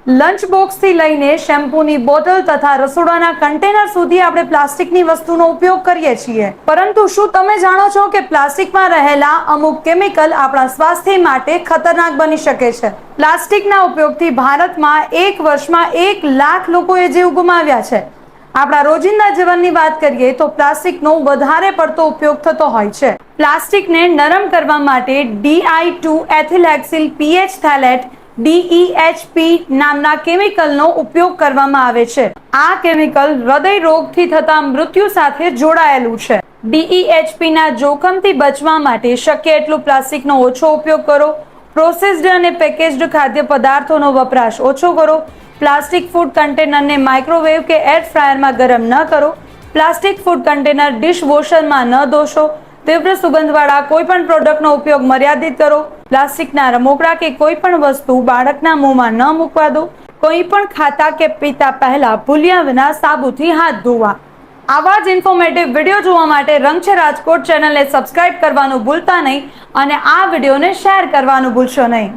Lunch બોક્સથી લઈને શેમ્પૂની bottle તથા રસોડાના કન્ટેનર સુધી આપણે પ્લાસ્ટિકની વસ્તુનો ઉપયોગ કરીએ છીએ, પરંતુ શું તમે જાણો છો કે પ્લાસ્ટિકમાં રહેલા અમુક કેમિકલ આપણા સ્વાસ્થ્ય માટે ખતરનાક બની શકે છે? પ્લાસ્ટિકના ઉપયોગથી ભારતમાં એક વર્ષમાં 1 લાખ લોકોએ જીવ ગુમાવ્યા છે. આપણા રોજિંદા જીવનની વાત કરીએ તો પ્લાસ્ટિકનો વધારે પડતો ઉપયોગ થતો હોય છે. પ્લાસ્ટિકને નરમ કરવા માટે Di2 એથિલેક્સિલ પીએચ થેલેટ DEHP નામના કેમિકલનો ઉપયોગ કરવામાં આવે છે. આ કેમિકલ હૃદય રોગથી થતા મૃત્યુ સાથે જોડાયેલું છે. DEHPના જોખમથી બચવા માટે શક્ય એટલું પ્લાસ્ટિકનો ઓછો ઉપયોગ કરો. પ્રોસેસ્ડ અને પેકેજ્ડ ખાદ્ય પદાર્થોનો વપરાશ ઓછો કરો. પ્લાસ્ટિક ફૂડ કન્ટેનરને માઇક્રોવેવ કે એર ફ્રાયરમાં ગરમ ન કરો. પ્લાસ્ટિક ફૂડ કન્ટેનર ડિશવોશરમાં ન ધોશો. તીવ્ર સુગંધવાળા કોઈ પણ પ્રોડક્ટનો ઉપયોગ મર્યાદિત કરો. પ્લાસ્ટિકના રમકડા કે કોઈ પણ વસ્તુ બાળકના મોંમાં ન મૂકવા દો. કોઈ પણ ખાતા કે પીતા પહેલા ભૂલ્યા વિના સાબુથી હાથ ધોવા. આવા જ ઇન્ફોર્મેટિવ વિડીયો જોવા માટે રંગ છે રાજકોટ ચેનલને સબસ્ક્રાઇબ કરવાનું ભૂલતા નહીં અને આ વિડીયોને શેર કરવાનું ભૂલશો નહીં.